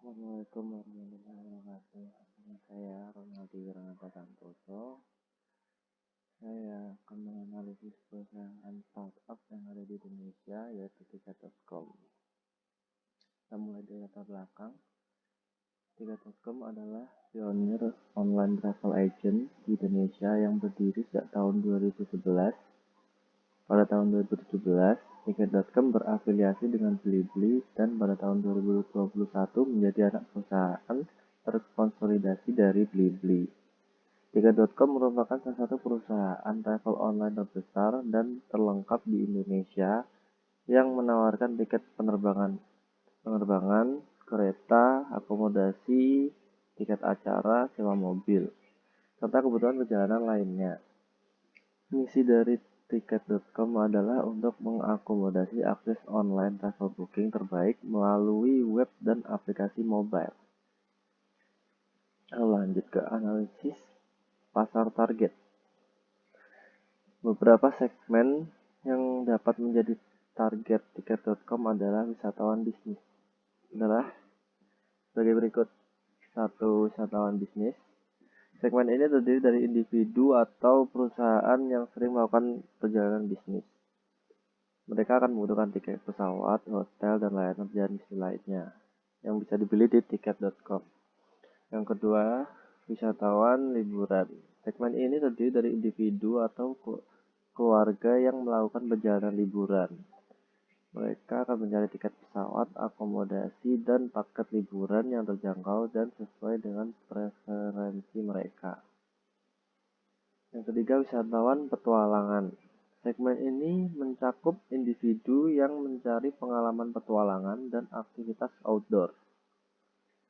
Assalamualaikum warahmatullahi wabarakatuh. Nama saya Ronaldi Wiranata Santoso. Saya akan menganalisis perusahaan startup yang ada di Indonesia, yaitu Tiket.com. Kita mulai dari latar belakang. Tiket.com adalah pionir online travel agent di Indonesia yang berdiri sejak tahun 2011. Pada tahun 2017, Tiket.com berafiliasi dengan Blibli dan pada tahun 2021 menjadi anak perusahaan terkonsolidasi dari Blibli. Tiket.com merupakan salah satu perusahaan travel online terbesar dan terlengkap di Indonesia yang menawarkan tiket penerbangan, kereta, akomodasi, tiket acara, sewa mobil, serta kebutuhan perjalanan lainnya. Misi dari Tiket.com adalah untuk mengakomodasi akses online travel booking terbaik melalui web dan aplikasi mobile. Lanjut ke analisis pasar target. Beberapa segmen yang dapat menjadi target Tiket.com adalah wisatawan bisnis. Adalah sebagai berikut. 1. Wisatawan bisnis. Segmen ini terdiri dari individu atau perusahaan yang sering melakukan perjalanan bisnis. Mereka akan membutuhkan tiket pesawat, hotel, dan layanan perjalanan bisnis lainnya yang bisa dibeli di tiket.com. Yang kedua, wisatawan liburan. Segmen ini terdiri dari individu atau keluarga yang melakukan perjalanan liburan. Mereka akan mencari tiket pesawat, akomodasi, dan paket liburan yang terjangkau dan sesuai dengan preferensi mereka. Yang ketiga, wisatawan petualangan. Segmen ini mencakup individu yang mencari pengalaman petualangan dan aktivitas outdoor.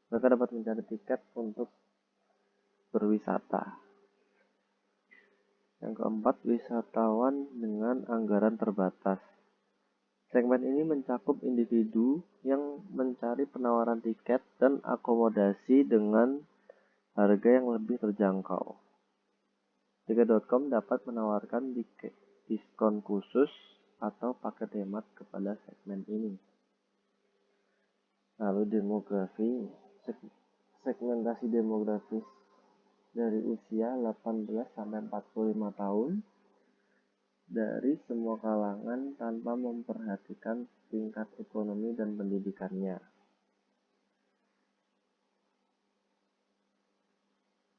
Mereka dapat mencari tiket untuk berwisata. Yang keempat, wisatawan dengan anggaran terbatas. Segmen ini mencakup individu yang mencari penawaran tiket dan akomodasi dengan harga yang lebih terjangkau. Tiket.com dapat menawarkan diskon khusus atau paket hemat kepada segmen ini. Lalu demografi, segmentasi demografis dari usia 18 sampai 45 tahun dari semua kalangan tanpa memperhatikan tingkat ekonomi dan pendidikannya.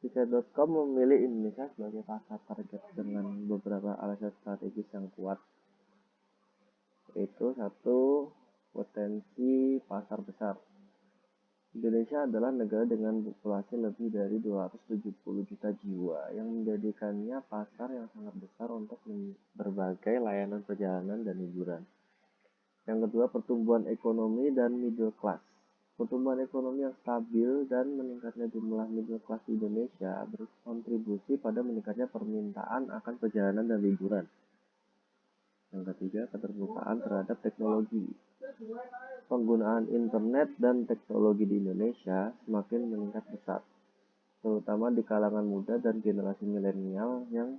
Tiket.com memilih Indonesia sebagai pasar target dengan beberapa alasan strategis yang kuat, yaitu 1. Potensi pasar besar. Indonesia adalah negara dengan populasi lebih dari 270 juta jiwa yang menjadikannya pasar yang sangat besar untuk berbagai layanan perjalanan dan hiburan. Yang kedua, pertumbuhan ekonomi dan middle class. Pertumbuhan ekonomi yang stabil dan meningkatnya jumlah middle class di Indonesia berkontribusi pada meningkatnya permintaan akan perjalanan dan liburan. Yang ketiga, keterbukaan terhadap teknologi. Penggunaan internet dan teknologi di Indonesia semakin meningkat pesat, terutama di kalangan muda dan generasi milenial yang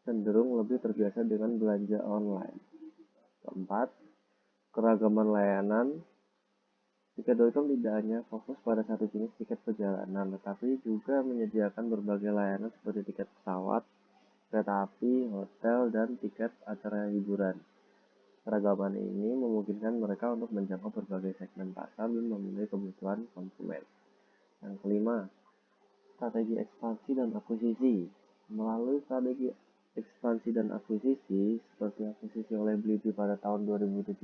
cenderung lebih terbiasa dengan belanja online. Keempat, keragaman layanan. Tiket.com tidak hanya fokus pada satu jenis tiket perjalanan, tetapi juga menyediakan berbagai layanan seperti tiket pesawat, kereta api, hotel, dan tiket acara hiburan. Keragaman ini memungkinkan mereka untuk menjangkau berbagai segmen pasar dan memenuhi kebutuhan konsumen. Yang kelima, strategi ekspansi dan akuisisi. Melalui strategi ekspansi dan akuisisi, seperti akuisisi oleh Blibli pada tahun 2017,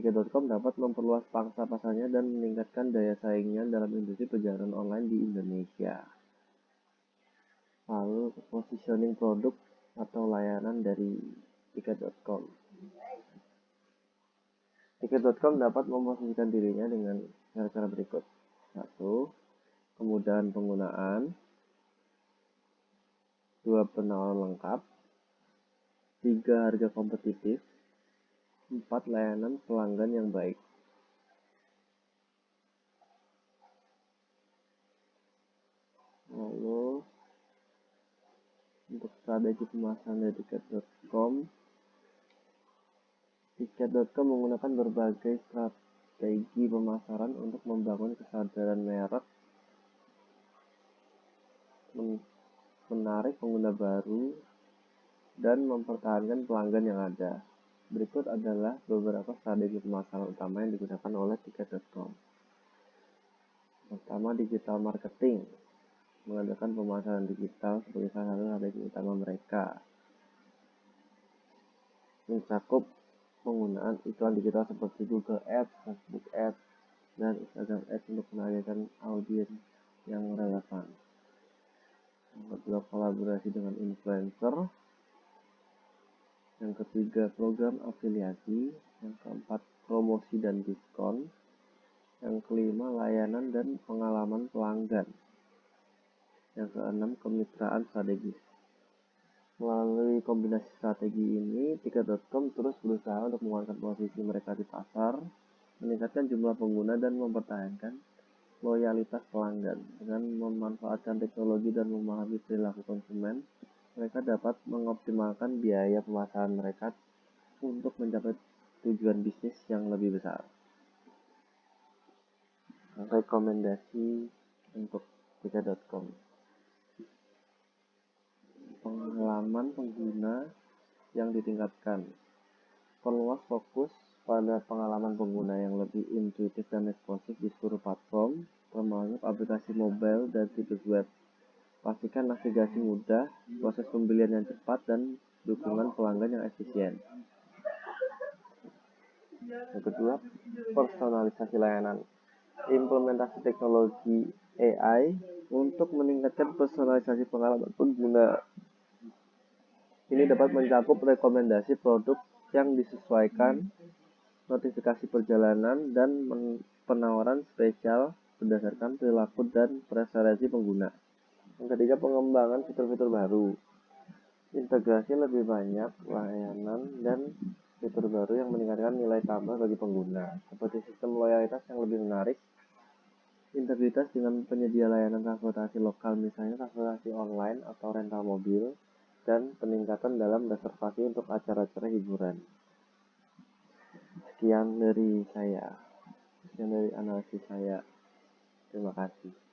Tiket.com dapat memperluas pangsa pasarnya dan meningkatkan daya saingnya dalam industri perjalanan online di Indonesia. Lalu, positioning produk atau layanan dari Tiket.com. Tiket.com dapat memposisikan dirinya dengan cara-cara berikut. 1. Kemudahan penggunaan. 2. Penawaran lengkap. 3. Harga kompetitif. 4. Layanan pelanggan yang baik. Lalu, untuk strategi pemasaran dari Tiket.com, Tiket.com menggunakan berbagai strategi pemasaran untuk membangun kesadaran merek, menarik pengguna baru, dan mempertahankan pelanggan yang ada. Berikut adalah beberapa strategi pemasaran utama yang digunakan oleh Tiket.com. Pertama, digital marketing. Mengadakan pemasaran digital sebagai salah satu strategi utama mereka. Mencakup penggunaan iklan digital seperti Google Ads, Facebook Ads, dan Instagram Ads untuk menargetkan audiens yang relevan. Yang kedua, kolaborasi dengan influencer. Yang ketiga, program afiliasi. Yang keempat, promosi dan diskon. Yang kelima, layanan dan pengalaman pelanggan. Yang keenam, kemitraan strategis. Melalui kombinasi strategi ini, Tiket.com terus berusaha untuk menguatkan posisi mereka di pasar, meningkatkan jumlah pengguna, dan mempertahankan loyalitas pelanggan. Dengan memanfaatkan teknologi dan memahami perilaku konsumen, mereka dapat mengoptimalkan biaya pemasaran mereka untuk mencapai tujuan bisnis yang lebih besar. Rekomendasi untuk Tiket.com: pengalaman pengguna yang ditingkatkan. Perluas fokus pada pengalaman pengguna yang lebih intuitif dan responsif di seluruh platform, termasuk aplikasi mobile dan situs web. Pastikan navigasi mudah, proses pembelian yang cepat, dan dukungan pelanggan yang efisien. Yang kedua, personalisasi layanan. Implementasi teknologi AI untuk meningkatkan personalisasi pengalaman pengguna. Ini dapat mencakup rekomendasi produk yang disesuaikan, notifikasi perjalanan, dan penawaran spesial berdasarkan perilaku dan preferensi pengguna. Yang ketiga, pengembangan fitur-fitur baru. Integrasi lebih banyak layanan dan fitur baru yang meningkatkan nilai tambah bagi pengguna, seperti sistem loyalitas yang lebih menarik, integritas dengan penyedia layanan transportasi lokal, misalnya transportasi online atau rental mobil, dan peningkatan dalam reservasi untuk acara-acara hiburan. Sekian dari analisis saya. Terima kasih.